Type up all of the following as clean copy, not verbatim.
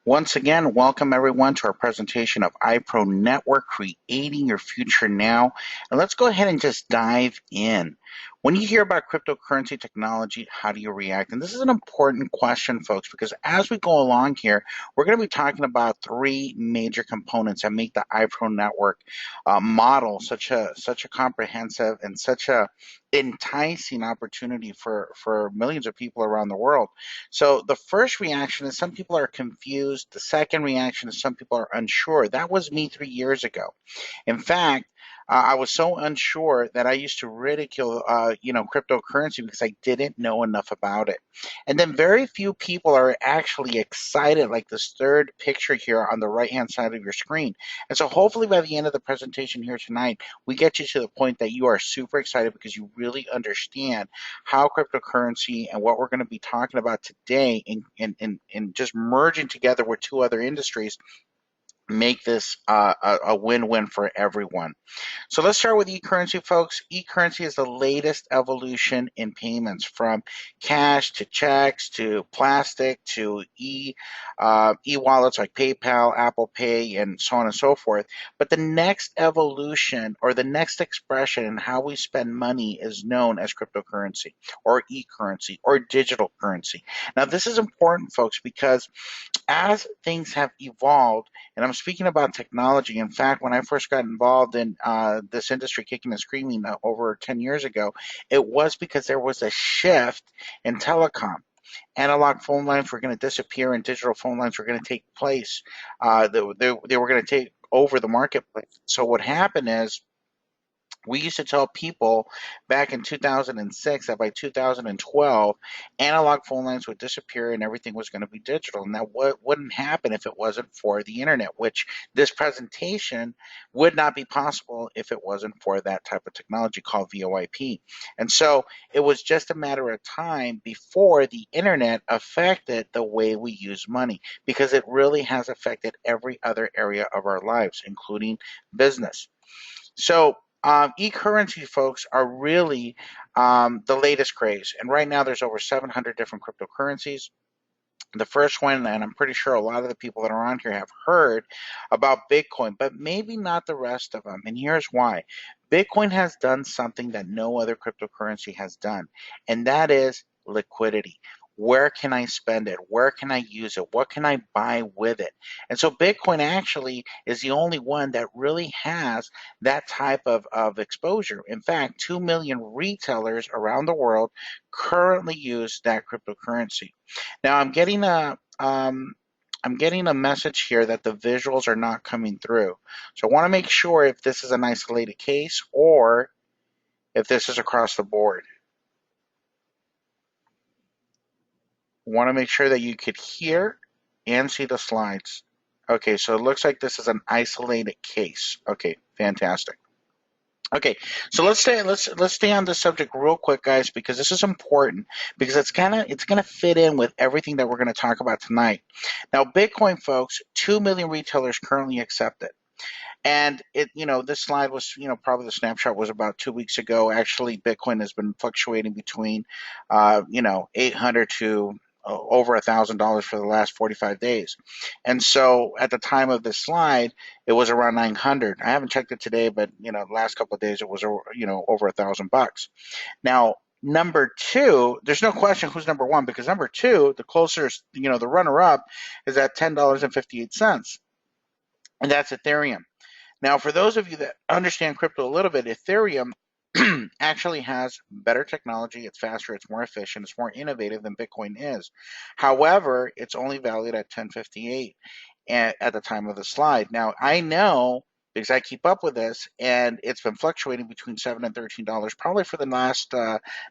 Once again, welcome everyone to our presentation of iProNetwork, creating your future now. And let's go ahead and just dive in. When you hear about cryptocurrency technology, how do you react? And this is an important question, folks, because as we go along here, we're going to be talking about three major components that make the iProNetwork model such a comprehensive and such a enticing opportunity for millions of people around the world. So the first reaction is some people are confused. The second reaction is some people are unsure. That was me 3 years ago. In fact, I was so unsure that I used to ridicule, cryptocurrency because I didn't know enough about it. And then very few people are actually excited, like this third picture here on the right-hand side of your screen. And so hopefully by the end of the presentation here tonight, we get you to the point that you are super excited because you really understand how cryptocurrency and what we're going to be talking about today in just merging together with two other industries make this a win-win for everyone. So let's start with e-currency, folks. E-currency is the latest evolution in payments, from cash to checks to plastic to e-wallets like PayPal, Apple Pay, and so on and so forth. But the next evolution or the next expression in how we spend money is known as cryptocurrency or e-currency or digital currency. Now, this is important, folks, because as things have evolved, and I'm speaking about technology. In fact, when I first got involved in this industry, kicking and screaming over 10 years ago, it was because there was a shift in telecom. Analog phone lines were going to disappear and digital phone lines were going to take place. They were going to take over the marketplace. So what happened is, we used to tell people back in 2006 that by 2012, analog phone lines would disappear and everything was going to be digital. And that wouldn't happen if it wasn't for the internet, which this presentation would not be possible if it wasn't for that type of technology called VoIP. And so it was just a matter of time before the internet affected the way we use money, because it really has affected every other area of our lives, including business. So e-currency, folks, are really the latest craze. And right now there's over 700 different cryptocurrencies. The first one, and I'm pretty sure a lot of the people that are on here have heard about Bitcoin, but maybe not the rest of them. And here's why. Bitcoin has done something that no other cryptocurrency has done, and that is liquidity. Where can I spend it? Where can I use it? What can I buy with it? And so Bitcoin actually is the only one that really has that type of exposure. In fact, 2 million retailers around the world currently use that cryptocurrency. Now I'm getting a message here that the visuals are not coming through. So I want to make sure if this is an isolated case or if this is across the board. I want to make sure that you could hear and see the slides. Okay, so it looks like this is an isolated case. Okay, fantastic. Okay, so let's stay on this subject real quick, guys, because this is important, because it's gonna fit in with everything that we're gonna talk about tonight. Now, Bitcoin, folks, 2 million retailers currently accept it. And this slide was, probably the snapshot was about 2 weeks ago. Actually, Bitcoin has been fluctuating between, 800 to over $1,000 for the last 45 days. And so at the time of this slide, it was around 900. I haven't checked it today, but the last couple of days it was, over $1,000. Now, number two, there's no question who's number one, because number two, the closest, the runner up is at $10.58, and that's Ethereum. Now, for those of you that understand crypto a little bit, Ethereum actually has better technology. It's faster, it's more efficient, it's more innovative than Bitcoin is. However, it's only valued at 1058 at the time of the slide. Now, I know because I keep up with this, and it's been fluctuating between $7 and $13 probably for the last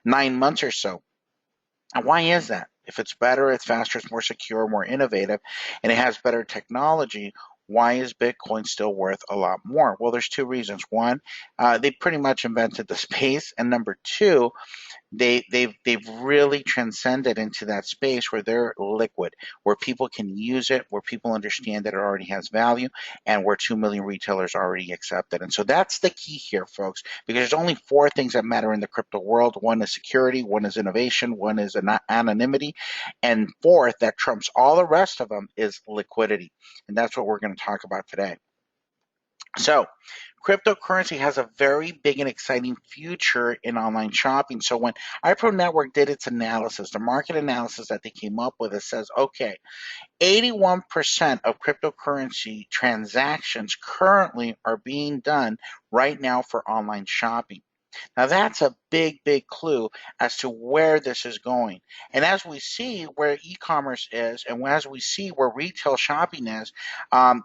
9 months or so. And why is that? If it's better, it's faster, it's more secure, more innovative, and it has better technology, why is Bitcoin still worth a lot more? Well, there's two reasons. One, they pretty much invented the space, and number two, they've really transcended into that space where they're liquid, where people can use it, where people understand that it already has value, and where 2 million retailers already accept it. And so that's the key here, folks, because there's only four things that matter in the crypto world. One is security, one is innovation, one is anonymity, and fourth, that trumps all the rest of them, is liquidity. And that's what we're going to talk about today. So, cryptocurrency has a very big and exciting future in online shopping. So, when iProNetwork did its analysis, the market analysis that they came up with, it says, okay, 81% of cryptocurrency transactions currently are being done right now for online shopping. Now, that's a big, big clue as to where this is going. And as we see where e-commerce is, and as we see where retail shopping is,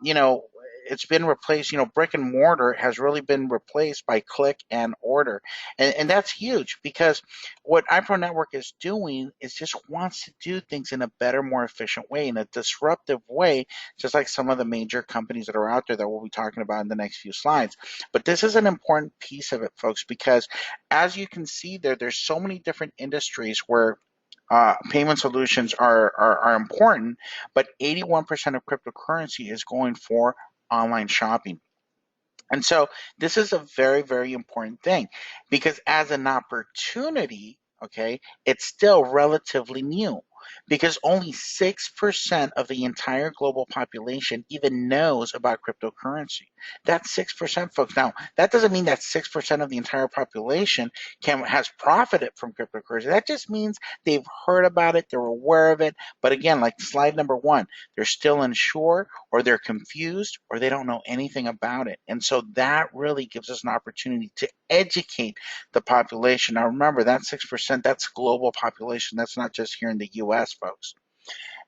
you know, it's been replaced, you know, brick and mortar has really been replaced by click and order. And that's huge, because what iPro Network is doing is just wants to do things in a better, more efficient way, in a disruptive way, just like some of the major companies that are out there that we'll be talking about in the next few slides. But this is an important piece of it, folks, because as you can see there, there's so many different industries where payment solutions are important, but 81% of cryptocurrency is going for online shopping. And so this is a very, very important thing, because as an opportunity, okay, it's still relatively new, because only 6% of the entire global population even knows about cryptocurrency. That's 6%, folks. Now, that doesn't mean that 6% of the entire population has profited from cryptocurrency. That just means they've heard about it, they're aware of it. But again, like slide number one, they're still unsure, or they're confused, or they don't know anything about it. And so that really gives us an opportunity to educate the population. Now remember, that 6%, that's global population. That's not just here in the US, folks.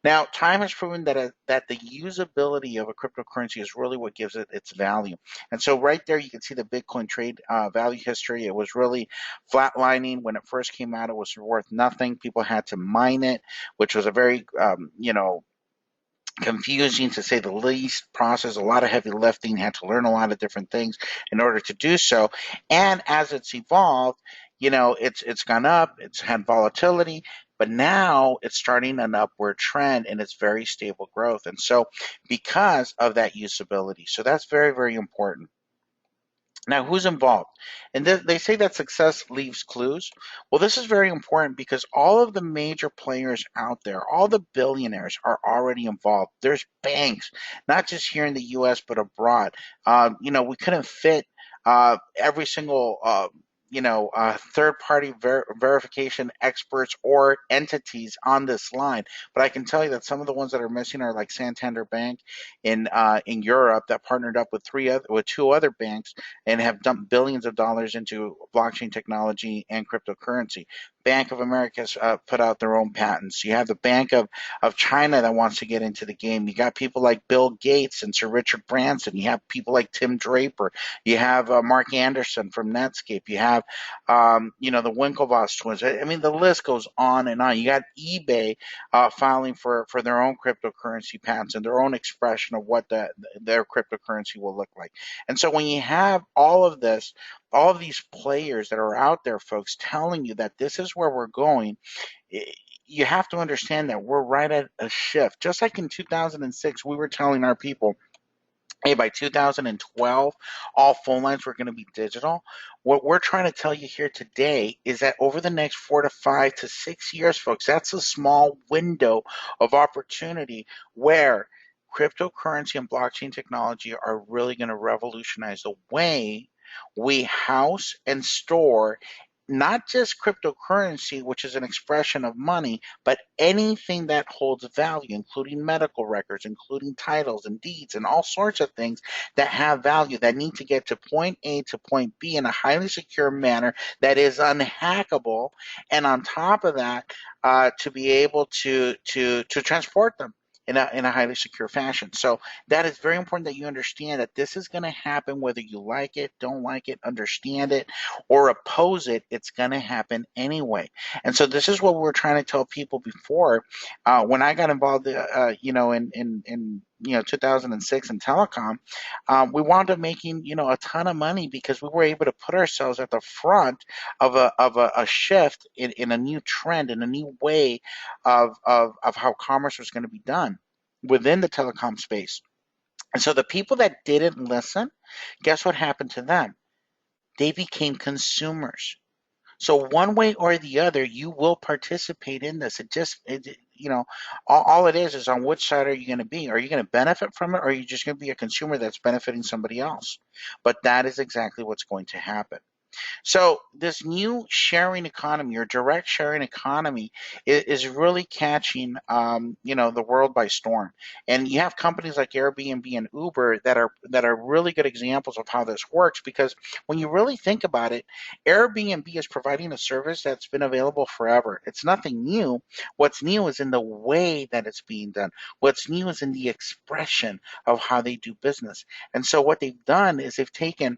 Now, time has proven that the usability of a cryptocurrency is really what gives it its value. And so right there, you can see the Bitcoin trade value history. It was really flatlining. When it first came out, it was worth nothing. People had to mine it, which was a very, confusing to say the least process, a lot of heavy lifting, had to learn a lot of different things in order to do so. And as it's evolved, it's gone up, it's had volatility, but now it's starting an upward trend, and it's very stable growth. And so because of that usability, so that's very, very important. Now, who's involved? And they say that success leaves clues. Well, this is very important, because all of the major players out there, all the billionaires, are already involved. There's banks, not just here in the US, but abroad. We couldn't fit every single third party verification experts or entities on this line. But I can tell you that some of the ones that are missing are like Santander Bank in Europe, that partnered up with two other banks, and have dumped billions of dollars into blockchain technology and cryptocurrency. Bank of America has put out their own patents. You have the Bank of China that wants to get into the game. You got people like Bill Gates and Sir Richard Branson. You have people like Tim Draper. You have Mark Anderson from Netscape. You have, the Winklevoss twins. I mean, the list goes on and on. You got eBay filing for their own cryptocurrency patents and their own expression of what their cryptocurrency will look like. And so when you have all of this, all of these players that are out there, folks, telling you that this is where we're going, you have to understand that we're right at a shift. Just like in 2006, we were telling our people, hey, by 2012, all phone lines were going to be digital. What we're trying to tell you here today is that over the next 4 to 5 to 6 years, folks, that's a small window of opportunity where cryptocurrency and blockchain technology are really going to revolutionize the way we house and store not just cryptocurrency, which is an expression of money, but anything that holds value, including medical records, including titles and deeds, and all sorts of things that have value, that need to get to point A to point B in a highly secure manner that is unhackable, and on top of that, to be able to transport them in a highly secure fashion. So that is very important, that you understand that this is going to happen whether you like it, don't like it, understand it, or oppose it. It's going to happen anyway. And so this is what we were trying to tell people before. When I got involved, in 2006 in telecom, we wound up making a ton of money because we were able to put ourselves at the front of a shift in a new trend, in a new way of how commerce was going to be done within the telecom space. And so the people that didn't listen, guess what happened to them? They became consumers. So one way or the other, you will participate in this. All it is on which side are you going to be? Are you going to benefit from it, or are you just going to be a consumer that's benefiting somebody else? But that is exactly what's going to happen. So this new sharing economy or direct sharing economy is really catching, the world by storm. And you have companies like Airbnb and Uber that are really good examples of how this works. Because when you really think about it, Airbnb is providing a service that's been available forever. It's nothing new. What's new is in the way that it's being done. What's new is in the expression of how they do business. And so what they've done is they've taken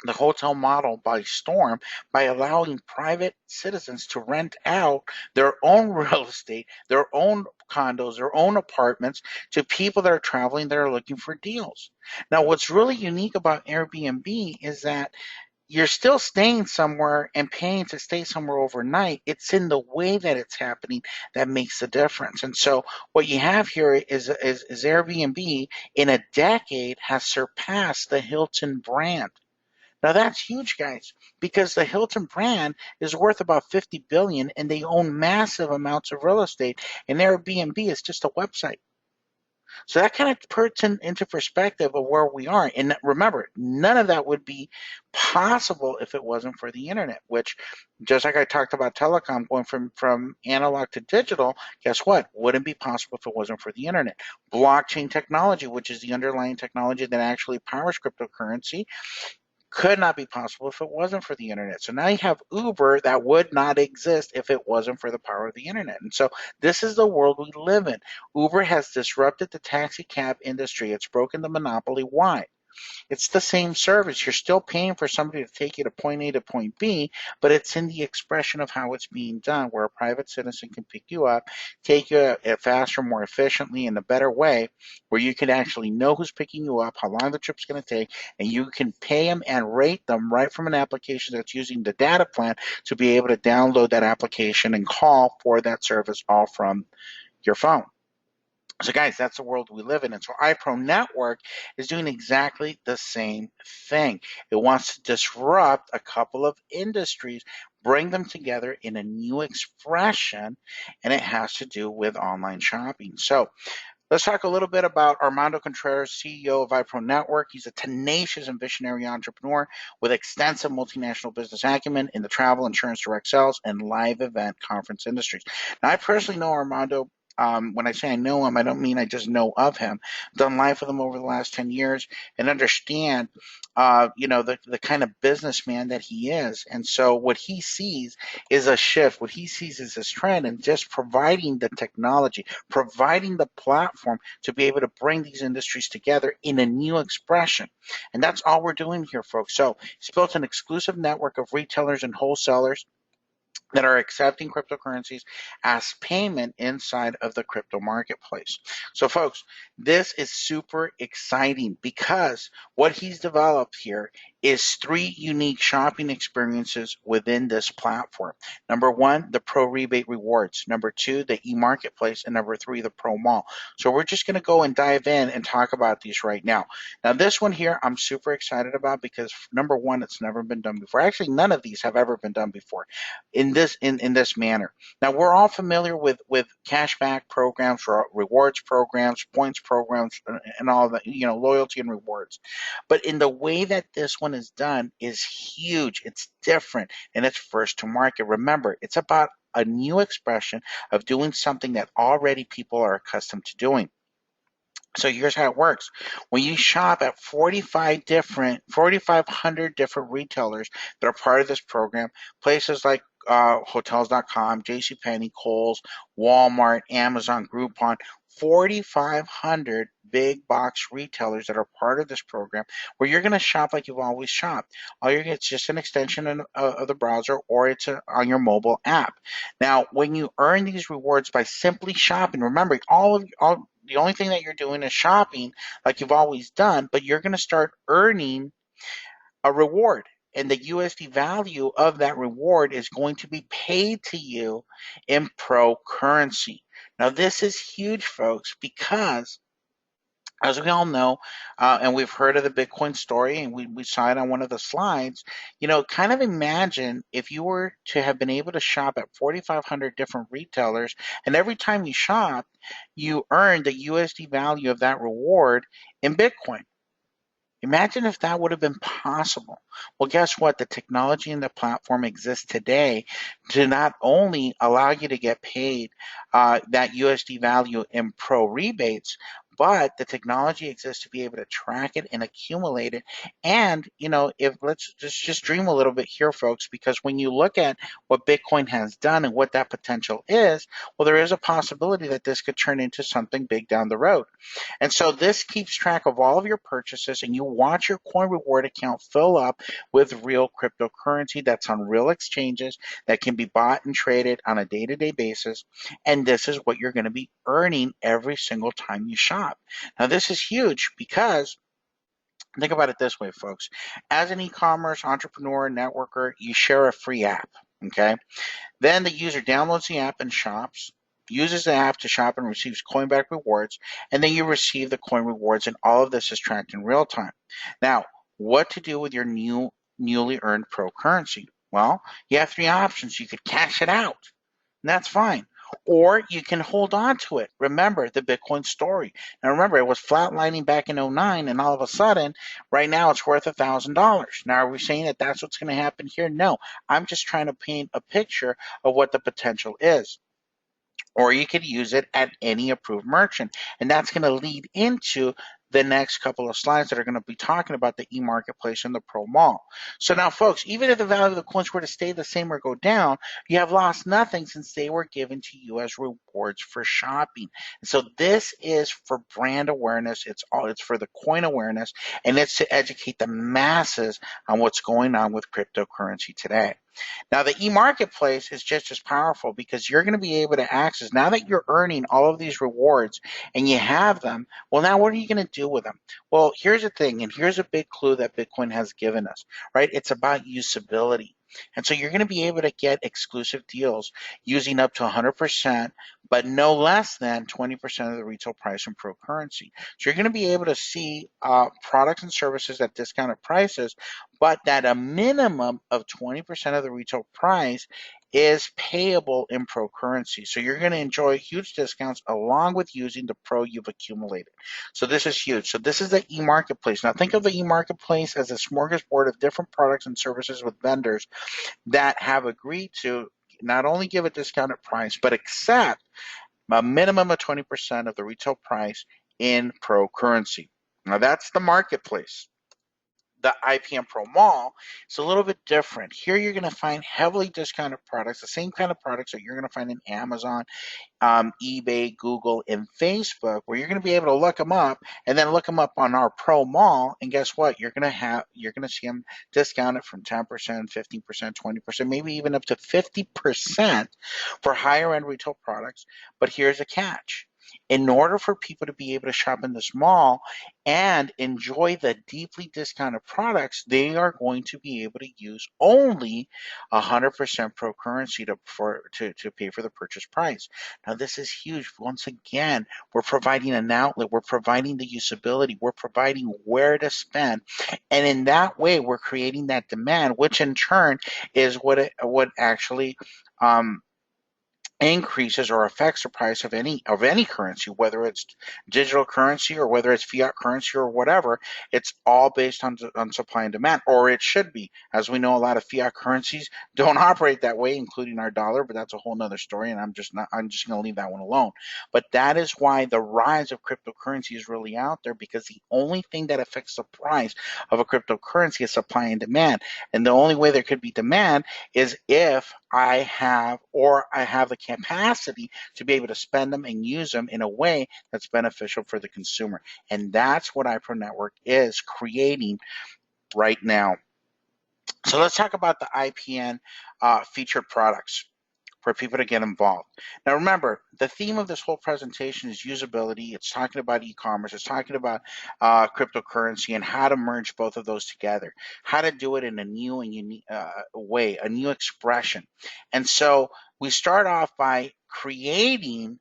the hotel model by storm by allowing private citizens to rent out their own real estate, their own condos, their own apartments to people that are traveling that are looking for deals. Now, what's really unique about Airbnb is that you're still staying somewhere and paying to stay somewhere overnight. It's in the way that it's happening that makes the difference. And so, what you have here is Airbnb in a decade has surpassed the Hilton brand. Now that's huge, guys, because the Hilton brand is worth about 50 billion and they own massive amounts of real estate, and Airbnb is just a website. So that kind of puts into perspective of where we are. And remember, none of that would be possible if it wasn't for the internet, which, just like I talked about telecom going from analog to digital, guess what? Wouldn't be possible if it wasn't for the internet. Blockchain technology, which is the underlying technology that actually powers cryptocurrency, could not be possible if it wasn't for the internet. So now you have Uber that would not exist if it wasn't for the power of the internet. And so this is the world we live in. Uber has disrupted the taxi cab industry. It's broken the monopoly. Why? It's the same service. You're still paying for somebody to take you to point A to point B, but it's in the expression of how it's being done, where a private citizen can pick you up, take you faster, more efficiently, in a better way, where you can actually know who's picking you up, how long the trip's going to take, and you can pay them and rate them right from an application that's using the data plan to be able to download that application and call for that service all from your phone. So, guys, that's the world we live in. And so, iProNetwork is doing exactly the same thing. It wants to disrupt a couple of industries, bring them together in a new expression, and it has to do with online shopping. So, let's talk a little bit about Armando Contreras, CEO of iProNetwork. He's a tenacious and visionary entrepreneur with extensive multinational business acumen in the travel, insurance, direct sales, and live event conference industries. Now, I personally know Armando. When I say I know him, I don't mean I just know of him. I've done life with him over the last 10 years and understand, the kind of businessman that he is. And so what he sees is a shift. What he sees is this trend, and just providing the technology, providing the platform to be able to bring these industries together in a new expression. And that's all we're doing here, folks. So he's built an exclusive network of retailers and wholesalers that are accepting cryptocurrencies as payment inside of the crypto marketplace. So, folks, this is super exciting because what he's developed here is three unique shopping experiences within this platform. Number one, the Pro Rebate Rewards. Number two, the e-marketplace. And number three, the Pro Mall. So we're just going to go and dive in and talk about these right now. Now, this one here, I'm super excited about because, number one, it's never been done before. Actually, none of these have ever been done before in this manner. Now, we're all familiar with cashback programs, or rewards programs, points programs, and all that, loyalty and rewards. But in the way that this one is done is huge. It's different, and it's first to market. Remember, it's about a new expression of doing something that already people are accustomed to doing. So here's how it works. When you shop at 4,500 different retailers that are part of this program, places like hotels.com, JCPenney, Kohl's, Walmart, Amazon, Groupon, 4,500 big box retailers that are part of this program, where you're going to shop like you've always shopped. All you're getting is just an extension of the browser, or it's on your mobile app. Now, when you earn these rewards by simply shopping, remember, all the only thing that you're doing is shopping like you've always done, but you're going to start earning a reward. And the USD value of that reward is going to be paid to you in pro currency. Now, this is huge, folks, because as we all know, and we've heard of the Bitcoin story, and we saw it on one of the slides, kind of imagine if you were to have been able to shop at 4,500 different retailers, and every time you shop, you earn the USD value of that reward in Bitcoin. Imagine if that would have been possible. Well, guess what? The technology and the platform exists today to not only allow you to get paid that USD value in pro rebates, but the technology exists to be able to track it and accumulate it. And, if let's just dream a little bit here, folks, because when you look at what Bitcoin has done and what that potential is, well, there is a possibility that this could turn into something big down the road. And so this keeps track of all of your purchases, and you watch your coin reward account fill up with real cryptocurrency that's on real exchanges that can be bought and traded on a day-to-day basis. And this is what you're going to be earning every single time you shop. Now, this is huge because think about it this way, folks. As an e-commerce entrepreneur, networker, you share a free app, okay? Then the user downloads the app and shops, uses the app to shop and receives coinback rewards, and then you receive the coin rewards, and all of this is tracked in real time. Now, what to do with your newly earned pro currency? Well, you have three options. You could cash it out, and that's fine. Or you can hold on to it. Remember the Bitcoin story. Now remember, it was flatlining back in '09, and all of a sudden, right now it's worth $1,000. Now are we saying that that's what's going to happen here? No, I'm just trying to paint a picture of what the potential is. Or you could use it at any approved merchant. And that's going to lead into the next couple of slides that are going to be talking about the e-marketplace and the pro mall. So now, folks, even if the value of the coins were to stay the same or go down, you have lost nothing since they were given to you as rewards for shopping. So this is for brand awareness. It's for the coin awareness, and it's to educate the masses on what's going on with cryptocurrency today. Now, the e-marketplace is just as powerful because you're going to be able to access, now that you're earning all of these rewards and you have them, well, now what are you going to do with them? Well, here's the thing, and here's a big clue that Bitcoin has given us, right? It's about usability. And so you're going to be able to get exclusive deals using up to 100%, but no less than 20% of the retail price in pro currency. So you're going to be able to see products and services at discounted prices, but that a minimum of 20% of the retail price is payable in pro currency. So you're going to enjoy huge discounts along with using the pro you've accumulated. So this is huge. So this is the e-marketplace. Now think of the e-marketplace as a smorgasbord of different products and services with vendors that have agreed to not only give a discounted price, but accept a minimum of 20% of the retail price in pro currency. Now that's the marketplace. The IPM Pro Mall is a little bit different. Here you're going to find heavily discounted products, the same kind of products that you're going to find in Amazon, eBay, Google, and Facebook, where you're going to be able to look them up and then look them up on our Pro Mall. And guess what? You're going to see them discounted from 10%, 15%, 20%, maybe even up to 50% for higher end retail products. But here's a catch. In order for people to be able to shop in this mall and enjoy the deeply discounted products, they are going to be able to use only 100% pro currency to pay for the purchase price. Now, this is huge. Once again, we're providing an outlet, we're providing the usability, we're providing where to spend. And in that way, we're creating that demand, which in turn is what actually increases or affects the price of any currency, whether it's digital currency or whether it's fiat currency or whatever. It's all based on supply and demand, or it should be. As we know, a lot of fiat currencies don't operate that way, including our dollar, but that's a whole nother story, and I'm just going to leave that one alone. But that is why the rise of cryptocurrency is really out there, because the only thing that affects the price of a cryptocurrency is supply and demand. And the only way there could be demand is if I have the capacity to be able to spend them and use them in a way that's beneficial for the consumer. And that's what iProNetwork is creating right now. So let's talk about the IPN featured products. for people to get involved. Now remember, the theme of this whole presentation is usability. It's talking about e-commerce. It's talking about cryptocurrency and how to merge both of those together, how to do it in a new and unique way, a new expression. And so we start off by creating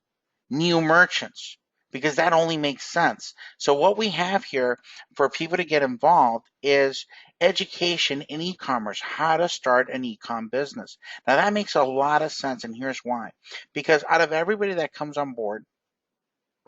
new merchants because that only makes sense. So what we have here for people to get involved is education in e-commerce, how to start an e-com business. Now that makes a lot of sense, and here's why. Because out of everybody that comes on board,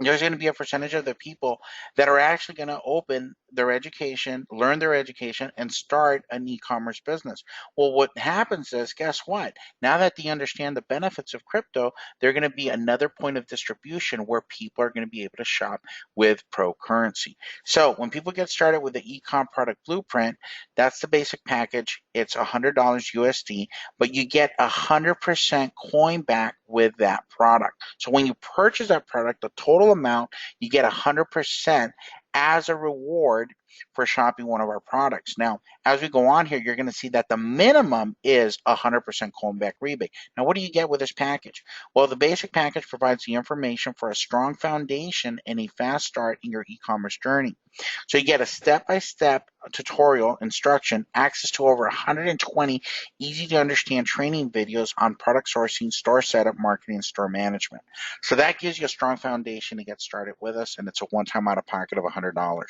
there's going to be a percentage of the people that are actually going to open their education, learn their education, and start an e-commerce business. Well, what happens is, guess what? Now that they understand the benefits of crypto, they're going to be another point of distribution where people are going to be able to shop with pro currency. So when people get started with the e-com product blueprint, that's the basic package. It's $100 USD, but you get 100% coin back with that product. So when you purchase that product, the total amount, you get 100% as a reward for shopping one of our products. Now, as we go on here, you're going to see that the minimum is 100% coin back rebate. Now, what do you get with this package? Well, the basic package provides the information for a strong foundation and a fast start in your e-commerce journey. So you get a step-by-step tutorial instruction, access to over 120 easy to understand training videos on product sourcing, store setup, marketing, and store management. So that gives you a strong foundation to get started with us, and it's a one-time out of pocket of $100.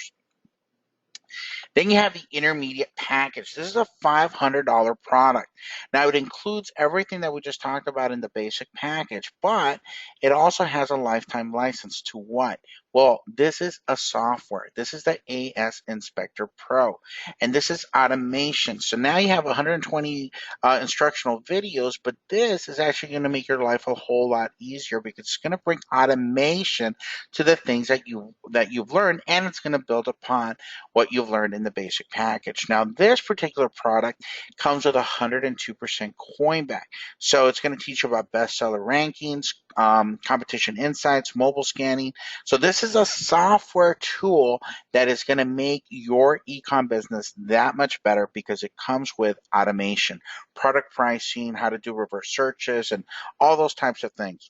Then you have the intermediate package. This is a $500 product. Now it includes everything that we just talked about in the basic package, but it also has a lifetime license to what? Well, this is a software. This is the AS Inspector Pro, and this is automation. So now you have 120 instructional videos, but this is actually going to make your life a whole lot easier because it's going to bring automation to the things that you've learned, and it's going to build upon what you've learned in the basic package. Now, this particular product comes with 102% coin back. So it's going to teach you about bestseller rankings, competition insights, mobile scanning. So this is a software tool that is going to make your e-com business that much better because it comes with automation, product pricing, how to do reverse searches, and all those types of things.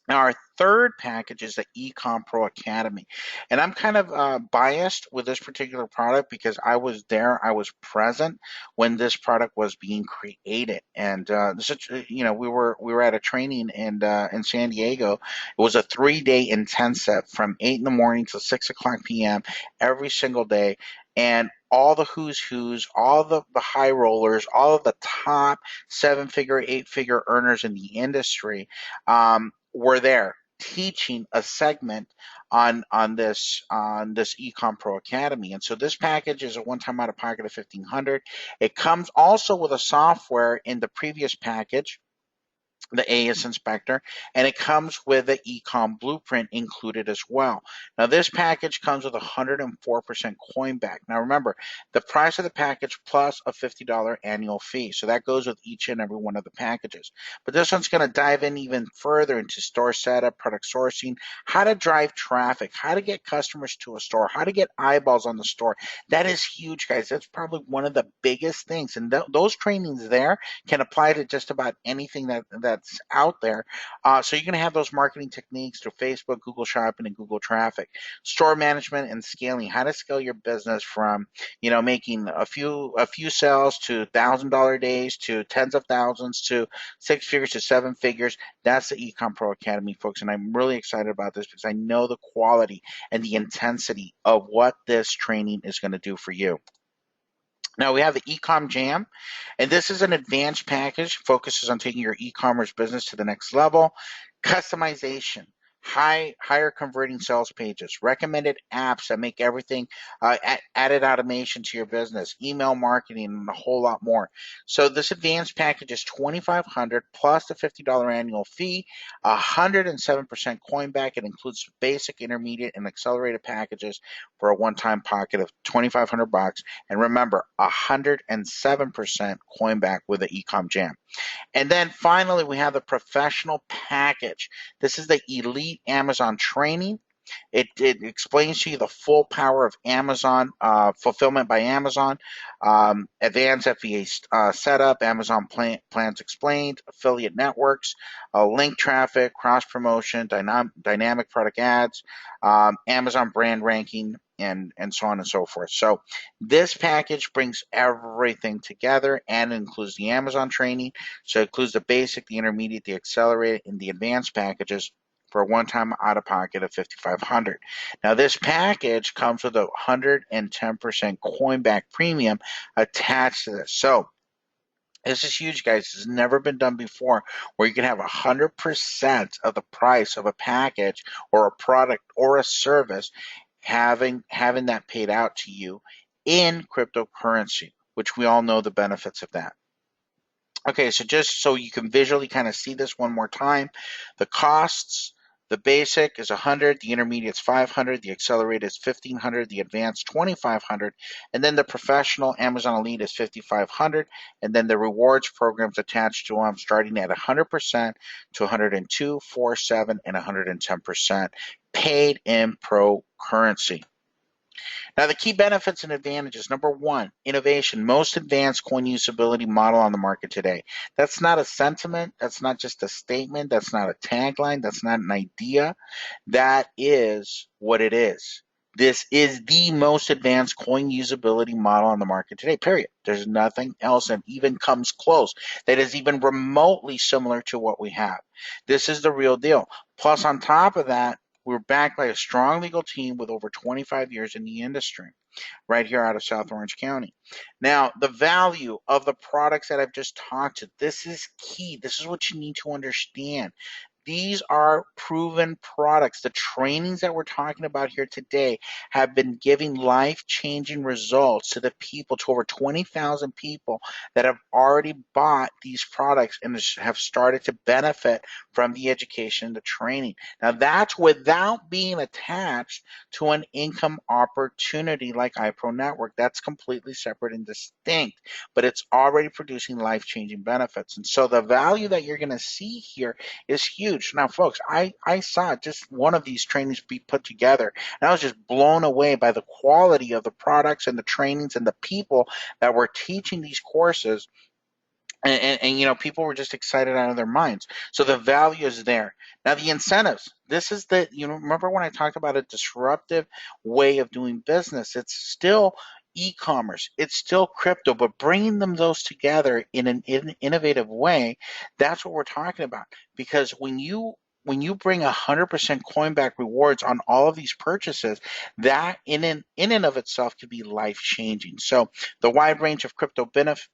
Now, our third package is the Ecom Pro Academy. And I'm kind of biased with this particular product because I was there, I was present when this product was being created. And we were at a training in San Diego. It was a 3-day intensive from 8 in the morning to 6 o'clock p.m. every single day. And all the who's who's, all the high rollers, all of the top 7-figure, 8-figure earners in the industry were there teaching a segment on this Ecom Pro Academy. And so this package is a one-time out of pocket of $1,500. It comes also with a software in the previous package, the AS Inspector, and it comes with the Ecom Blueprint included as well. Now, this package comes with 104% coin back. Now, remember, the price of the package plus a $50 annual fee. So that goes with each and every one of the packages. But this one's going to dive in even further into store setup, product sourcing, how to drive traffic, how to get customers to a store, how to get eyeballs on the store. That is huge, guys. That's probably one of the biggest things. And those trainings there can apply to just about anything that's out there. So you're going to have those marketing techniques through Facebook, Google Shopping, and Google Traffic, store management and scaling, how to scale your business from making a few sales to $1,000 days to tens of thousands to 6 figures to 7 figures. That's the Ecom Pro Academy, folks, and I'm really excited about this because I know the quality and the intensity of what this training is going to do for you. Now we have the Ecom Jam, and this is an advanced package, focuses on taking your e-commerce business to the next level. Customization, higher converting sales pages, recommended apps that make everything added automation to your business, email marketing, and a whole lot more. So this advanced package is $2,500 plus the $50 annual fee, 107% coin back. It includes basic, intermediate, and accelerated packages for a one-time pocket of $2,500. And remember, 107% coin back with the Ecom Jam. And then finally, we have the professional package. This is the elite Amazon training. It explains to you the full power of Amazon fulfillment by Amazon, advanced FBA setup, Amazon plans explained, affiliate networks, link traffic, cross promotion, dynamic product ads, Amazon brand ranking, and so on and so forth. So this package brings everything together and includes the Amazon training. So it includes the basic, the intermediate, the accelerated, and the advanced packages for a one-time out-of-pocket of $5,500. Now this package comes with a 110% coin back premium attached to this. So this is huge, guys. This has never been done before, where you can have 100% of the price of a package or a product or a service having that paid out to you in cryptocurrency, which we all know the benefits of that. Okay, so just so you can visually kind of see this one more time, the costs, the basic is 100, the intermediate is 500, the accelerated is 1500, the advanced 2500, and then the professional Amazon Elite is 5500, and then the rewards programs attached to them starting at 100% to 102, 47, and 110% paid in pro currency. Now, the key benefits and advantages. Number one, innovation. Most advanced coin usability model on the market today. That's not a sentiment. That's not just a statement. That's not a tagline. That's not an idea. That is what it is. This is the most advanced coin usability model on the market today, period. There's nothing else that even comes close that is even remotely similar to what we have. This is the real deal. Plus, on top of that, we're backed by a strong legal team with over 25 years in the industry right here out of South Orange County. Now, the value of the products that I've just talked to, this is key. This is what you need to understand. These are proven products. The trainings that we're talking about here today have been giving life-changing results to the people, to over 20,000 people that have already bought these products and have started to benefit from the education, the training. Now, that's without being attached to an income opportunity like iProNetwork. That's completely separate and distinct, but it's already producing life-changing benefits. And so the value that you're going to see here is huge. Now, folks, I saw just one of these trainings be put together, and I was just blown away by the quality of the products and the trainings and the people that were teaching these courses. And you know, people were just excited out of their minds. So the value is there. Now the incentives. This is the, you know, remember when I talked about a disruptive way of doing business? It's still e-commerce, it's still crypto, but bringing those together in an innovative way, that's what we're talking about. Because when you bring 100% coin back rewards on all of these purchases, that in and of itself could be life changing. So the wide range of crypto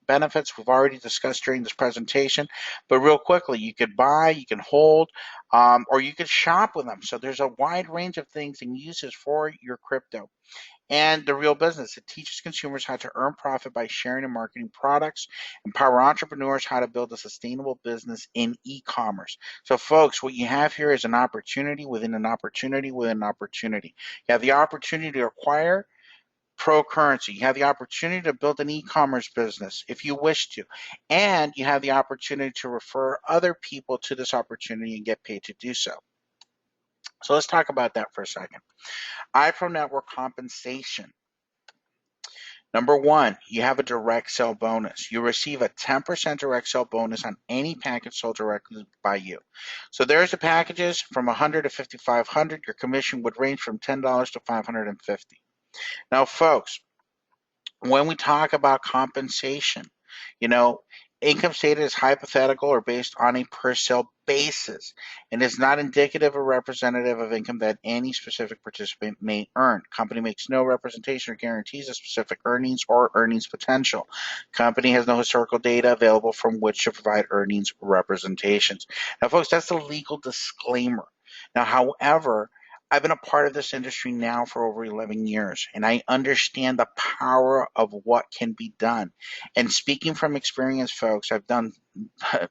benefits we've already discussed during this presentation, but real quickly, you could buy, you can hold, or you could shop with them. So there's a wide range of things and uses for your crypto. And the real business. It teaches consumers how to earn profit by sharing and marketing products, empower entrepreneurs how to build a sustainable business in e-commerce. So folks, what you have here is an opportunity within an opportunity within an opportunity. You have the opportunity to acquire pro currency. You have the opportunity to build an e-commerce business if you wish to. And you have the opportunity to refer other people to this opportunity and get paid to do so. So let's talk about that for a second. iProNetwork compensation. Number one, you have a direct sell bonus. You receive a 10% direct sell bonus on any package sold directly by you. So there's the packages from 100 to 5,500. Your commission would range from $10 to 550. Now, folks, when we talk about compensation, you know, income stated is hypothetical or based on a per sale basis and is not indicative or representative of income that any specific participant may earn. Company makes no representation or guarantees of specific earnings or earnings potential. Company has no historical data available from which to provide earnings representations. Now, folks, that's the legal disclaimer. Now, however, I've been a part of this industry now for over 11 years, and I understand the power of what can be done. And speaking from experience, folks, I've done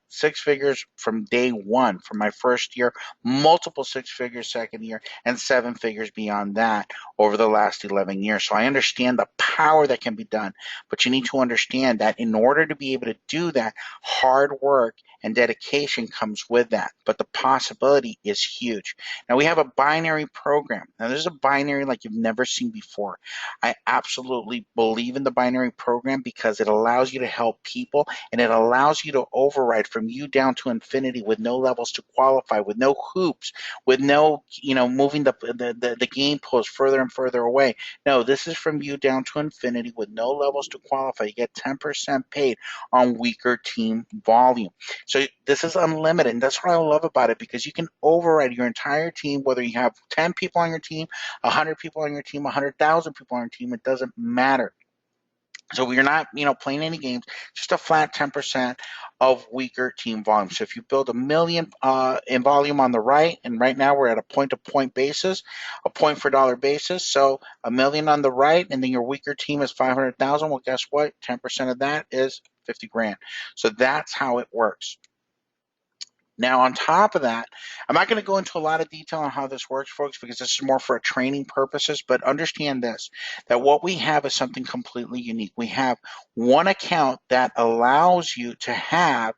six figures from day one, from my first year, multiple six figures second year, and seven figures beyond that over the last 11 years. So I understand the power that can be done, but you need to understand that in order to be able to do that, hard work and dedication comes with that, but the possibility is huge. Now we have a binary program. Now this is a binary like you've never seen before. I absolutely believe in the binary program because it allows you to help people, and it allows you to override from you down to infinity with no levels to qualify, with no hoops, with no, moving the game post further and further away. No, this is from you down to infinity with no levels to qualify. You get 10% paid on weaker team volume. So this is unlimited, and that's what I love about it, because you can override your entire team, whether you have 10 people on your team, 100 people on your team, 100,000 people on your team, it doesn't matter. So we're not, playing any games, just a flat 10% of weaker team volume. So if you build a million in volume on the right, and right now we're at a point-to-point basis, a point for dollar basis, so a million on the right, and then your weaker team is 500,000. Well, guess what? 10% of that is 50 grand. So that's how it works. Now, on top of that, I'm not going to go into a lot of detail on how this works, folks, because this is more for training purposes, but understand this, that what we have is something completely unique. We have one account that allows you to have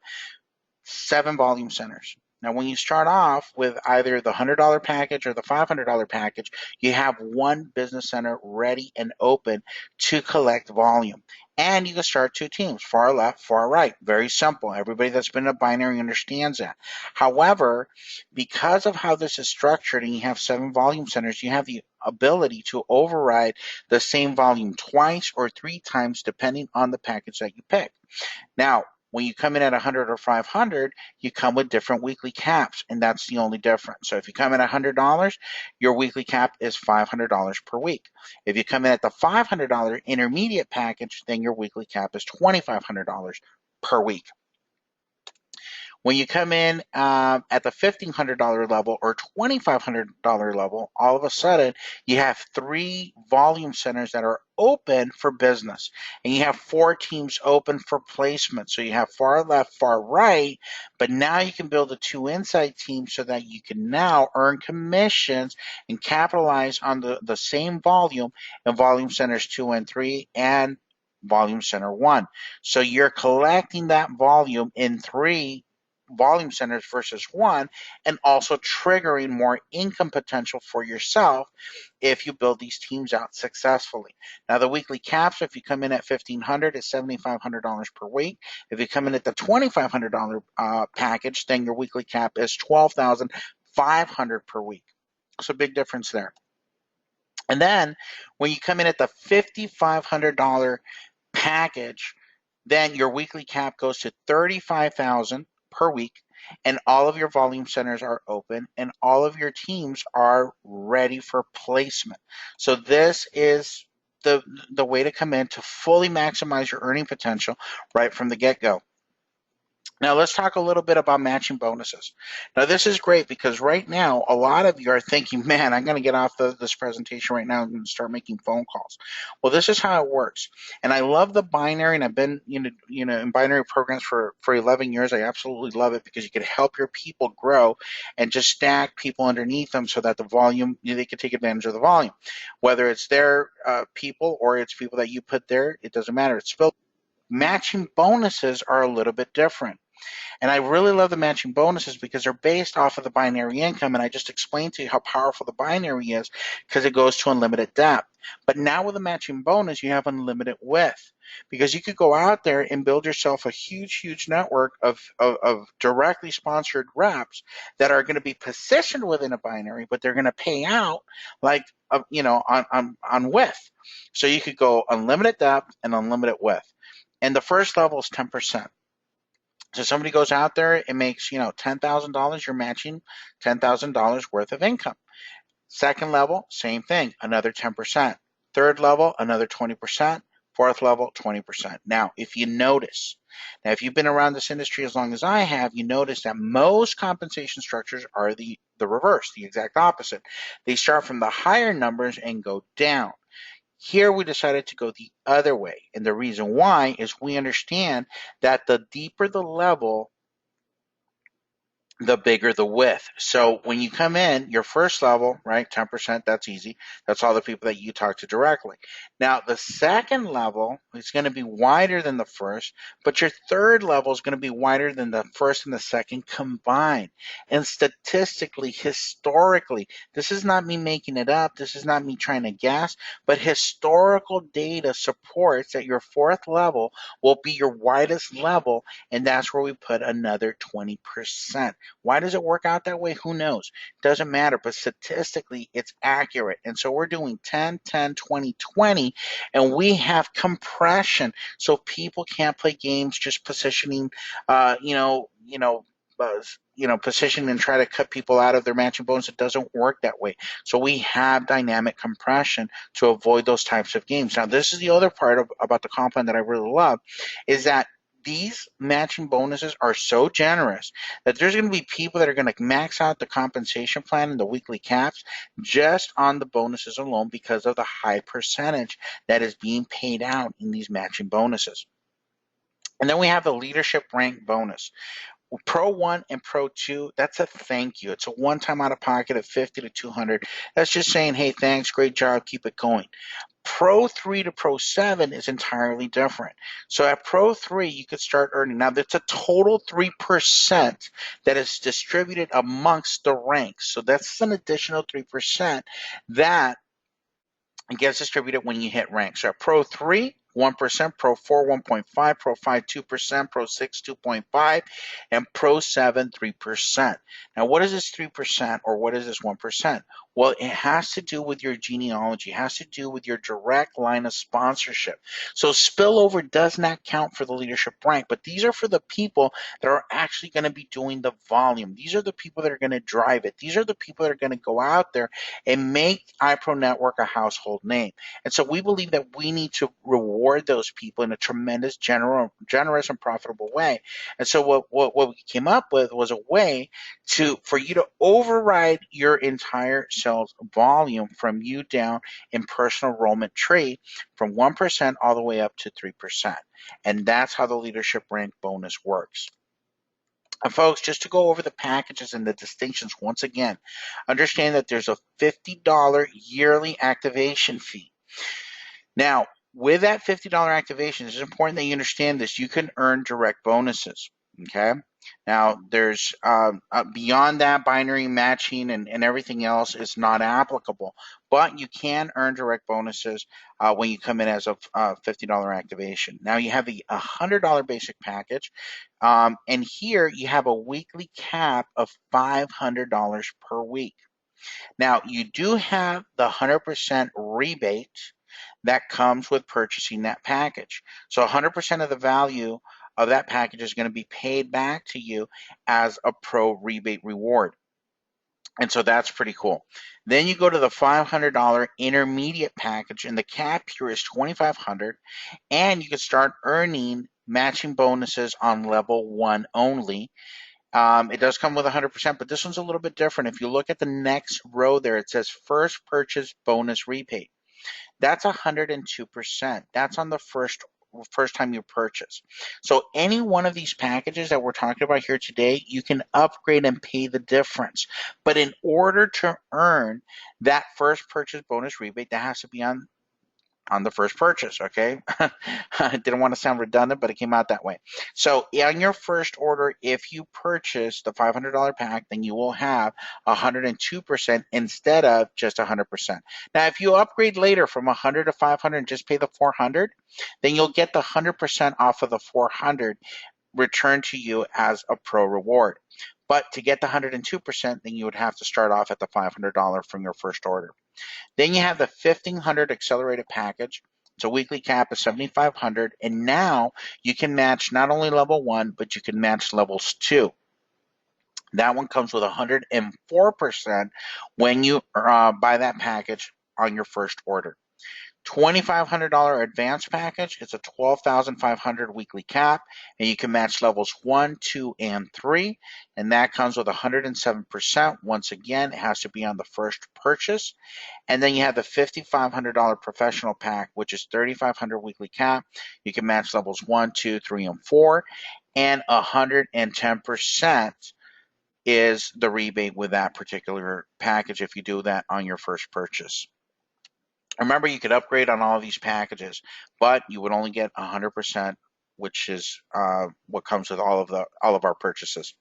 7 volume centers. Now, when you start off with either the $100 package or the $500 package, you have one business center ready and open to collect volume. And you can start 2 teams, far left, far right. Very simple. Everybody that's been in a binary understands that. However, because of how this is structured and you have 7 volume centers, you have the ability to override the same volume twice or 3 times depending on the package that you pick. Now, when you come in at 100 or 500, you come with different weekly caps, and that's the only difference. So if you come in at $100, your weekly cap is $500 per week. If you come in at the $500 intermediate package, then your weekly cap is $2,500 per week. When you come in at the $1,500 level or $2,500 level, all of a sudden you have 3 volume centers that are open for business, and you have 4 teams open for placement. So you have far left, far right, but now you can build a 2 inside teams so that you can now earn commissions and capitalize on the same volume in volume centers 2 and 3 and volume center 1. So you're collecting that volume in 3 volume centers versus 1, and also triggering more income potential for yourself if you build these teams out successfully. Now, the weekly caps, if you come in at $1,500, is $7,500 per week. If you come in at the $2,500 package, then your weekly cap is $12,500 per week. So big difference there. And then when you come in at the $5,500 package, then your weekly cap goes to $35,000 per week, and all of your volume centers are open, and all of your teams are ready for placement. So this is the way to come in to fully maximize your earning potential right from the get-go. Now let's talk a little bit about matching bonuses. Now this is great because right now a lot of you are thinking, man, I'm going to get off this presentation right now and start making phone calls. Well, this is how it works. And I love the binary, and I've been in binary programs for 11 years. I absolutely love it because you can help your people grow and just stack people underneath them so that the volume, they can take advantage of the volume. Whether it's their people or it's people that you put there, it doesn't matter. It's still matching bonuses are a little bit different. And I really love the matching bonuses because they're based off of the binary income. And I just explained to you how powerful the binary is because it goes to unlimited depth. But now with a matching bonus, you have unlimited width because you could go out there and build yourself a huge, huge network of directly sponsored reps that are going to be positioned within a binary, but they're going to pay out like, on width. So you could go unlimited depth and unlimited width. And the first level is 10%. So somebody goes out there and makes, $10,000, you're matching $10,000 worth of income. Second level, same thing, another 10%. Third level, another 20%. Fourth level, 20%. Now, if you've been around this industry as long as I have, you notice that most compensation structures are the reverse, the exact opposite. They start from the higher numbers and go down. Here we decided to go the other way. And the reason why is we understand that the deeper the level, the bigger the width. So when you come in, your first level, right, 10%, that's easy. That's all the people that you talk to directly. Now, the second level is going to be wider than the first, but your third level is going to be wider than the first and the second combined. And statistically, historically, this is not me making it up. This is not me trying to guess, but historical data supports that your fourth level will be your widest level, and that's where we put another 20%. Why does it work out that way? Who knows? Doesn't matter, but statistically, it's accurate. And so we're doing 10, 10, 20, 20, and we have compression. So people can't play games just positioning, position and try to cut people out of their matching bonus. It doesn't work that way. So we have dynamic compression to avoid those types of games. Now, this is the other part about the comp plan that I really love, is that these matching bonuses are so generous that there's going to be people that are going to max out the compensation plan and the weekly caps just on the bonuses alone because of the high percentage that is being paid out in these matching bonuses. And then we have the leadership rank bonus. Pro 1 and Pro 2, that's a thank you. It's a one-time out of pocket of 50 to 200. That's just saying, hey, thanks, great job, keep it going. Pro 3 to Pro 7 is entirely different. So at Pro 3, you could start earning. Now, that's a total 3% that is distributed amongst the ranks. So that's an additional 3% that gets distributed when you hit rank. So at Pro 3, 1%, Pro 4, 1.5, Pro 5, 2%, Pro 6, 2.5, and Pro 7, 3%. Now, what is this 3% or what is this 1%? Well, it has to do with your genealogy. It has to do with your direct line of sponsorship. So spillover does not count for the leadership rank, but these are for the people that are actually going to be doing the volume. These are the people that are going to drive it. These are the people that are going to go out there and make iProNetwork a household name. And so we believe that we need to reward those people in a tremendous, generous, and profitable way. And so what we came up with was a way for you to override your entire sales volume from you down in personal enrollment trade from 1% all the way up to 3%. And that's how the leadership rank bonus works. And folks, just to go over the packages and the distinctions once again, understand that there's a $50 yearly activation fee. Now, with that $50 activation, it's important that you understand this. You can earn direct bonuses. Okay. Now, there's beyond that, binary matching and everything else is not applicable, but you can earn direct bonuses when you come in as a $50 activation. Now, you have the $100 basic package, and here you have a weekly cap of $500 per week. Now, you do have the 100% rebate that comes with purchasing that package. So 100% of the value of that package is going to be paid back to you as a pro rebate reward. And so that's pretty cool. Then you go to the $500 intermediate package, and the cap here is $2,500, and you can start earning matching bonuses on level 1 only. It does come with 100%, but this one's a little bit different. If you look at the next row there, it says first purchase bonus rebate. That's 102%. That's on the first time you purchase. So any one of these packages that we're talking about here today, you can upgrade and pay the difference. But in order to earn that first purchase bonus rebate, that has to be on the first purchase, okay? I didn't want to sound redundant, but it came out that way. So on your first order, if you purchase the $500 pack, then you will have 102% instead of just 100%. Now, if you upgrade later from 100 to 500 and just pay the 400, then you'll get the 100% off of the 400 returned to you as a pro reward. But to get the 102%, then you would have to start off at the $500 from your first order. Then you have the 1500 accelerated package. It's a weekly cap of 7,500, and now you can match not only level 1, but you can match levels 2. That one comes with 104% when you buy that package on your first order. $2,500 advanced package, it's a $12,500 weekly cap, and you can match levels 1, 2, and 3, and that comes with 107%. Once again, it has to be on the first purchase. And then you have the $5,500 professional pack, which is $3,500 weekly cap. You can match levels 1, 2, 3, and 4, and 110% is the rebate with that particular package if you do that on your first purchase. Remember, you could upgrade on all of these packages, but you would only get 100%, which is what comes with all of our purchases.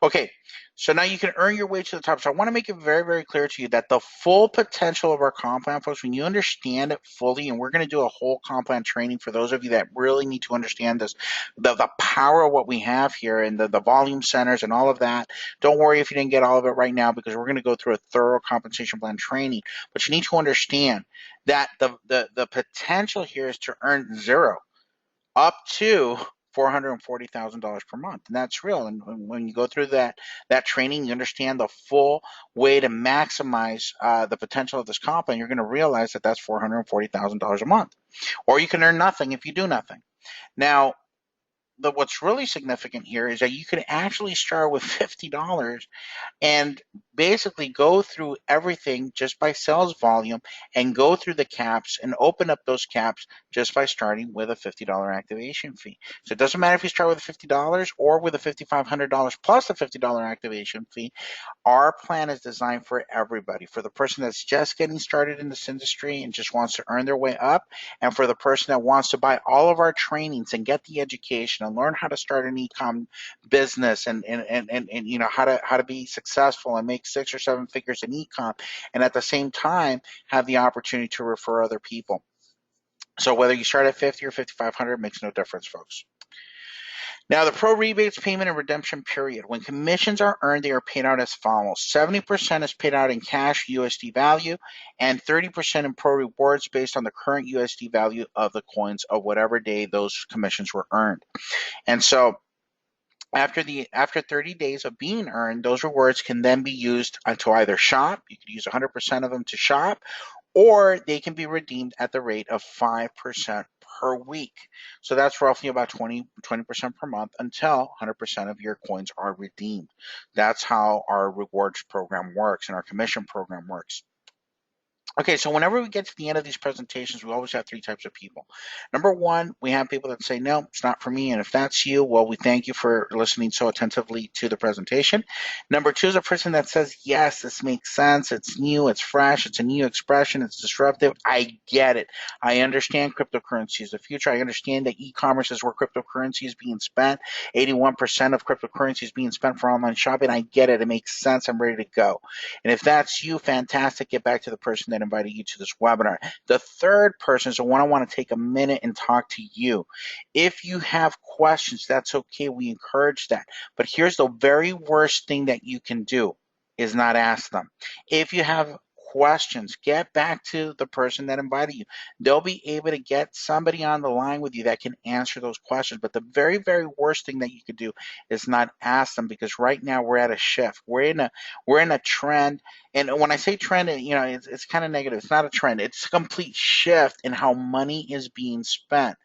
Okay, so now you can earn your way to the top. So I want to make it very, very clear to you that the full potential of our comp plan, folks, when you understand it fully, and we're going to do a whole comp plan training for those of you that really need to understand this, the power of what we have here and the volume centers and all of that. Don't worry if you didn't get all of it right now, because we're going to go through a thorough compensation plan training. But you need to understand that the potential here is to earn zero up to $440,000 per month, and that's real. And when you go through that training, you understand the full way to maximize the potential of this comp, and you're going to realize that that's $440,000 a month. Or you can earn nothing if you do nothing. Now, what's really significant here is that you can actually start with $50 and basically go through everything just by sales volume and go through the caps and open up those caps just by starting with a $50 activation fee. So it doesn't matter if you start with $50 or with a $5,500 plus a $50 activation fee. Our plan is designed for everybody, for the person that's just getting started in this industry and just wants to earn their way up, and for the person that wants to buy all of our trainings and get the education and learn how to start an e-com business and you know how to be successful and make 6 or 7 figures in e-com, and at the same time have the opportunity to refer other people. So whether you start at 50 or 5,500 makes no difference, folks. Now, the pro rebates payment and redemption period. When commissions are earned, they are paid out as follows. 70% is paid out in cash USD value, and 30% in pro rewards based on the current USD value of the coins of whatever day those commissions were earned. And so after 30 days of being earned, those rewards can then be used to either shop. You could use 100% of them to shop, or they can be redeemed at the rate of 5% per week. So that's roughly about 20% per month until 100% of your coins are redeemed. That's how our rewards program works and our commission program works. Okay, so whenever we get to the end of these presentations, we always have 3 types of people. Number 1, we have people that say, no, it's not for me. And if that's you, well, we thank you for listening so attentively to the presentation. Number 2 is a person that says, yes, this makes sense. It's new, it's fresh, it's a new expression, it's disruptive. I get it. I understand cryptocurrency is the future. I understand that e-commerce is where cryptocurrency is being spent. 81% of cryptocurrency is being spent for online shopping. I get it. It makes sense. I'm ready to go. And if that's you, fantastic. Get back to the person that invited you to this webinar. The third person is the one I want to take a minute and talk to you. If you have questions, that's okay. We encourage that. But here's the very worst thing that you can do is not ask them. If you have questions, get back to the person that invited you. They'll be able to get somebody on the line with you that can answer those questions. But the very, very worst thing that you could do is not ask them, because right now we're at a shift. We're in a trend. And when I say trend, you know, it's kind of negative. It's not a trend. It's a complete shift in how money is being spent.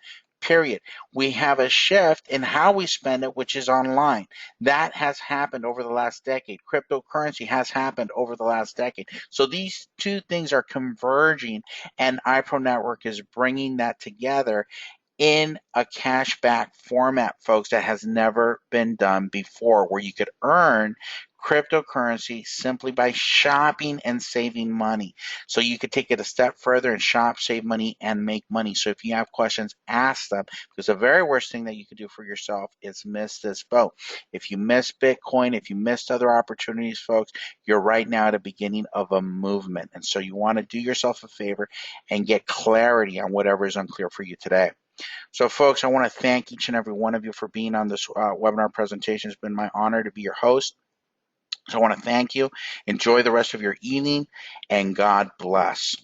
Period. We have a shift in how we spend it, which is online. That has happened over the last decade. Cryptocurrency has happened over the last decade. So these 2 things are converging, and iProNetwork is bringing that together in a cashback format, folks, that has never been done before, where you could earn cryptocurrency simply by shopping and saving money. So you could take it a step further and shop, save money, and make money. So if you have questions, ask them, because the very worst thing that you could do for yourself is miss this boat. If you miss Bitcoin, if you missed other opportunities, folks, you're right now at the beginning of a movement. And so you want to do yourself a favor and get clarity on whatever is unclear for you today. So, folks, I want to thank each and every one of you for being on this webinar presentation. It's been my honor to be your host. So I want to thank you. Enjoy the rest of your evening, and God bless.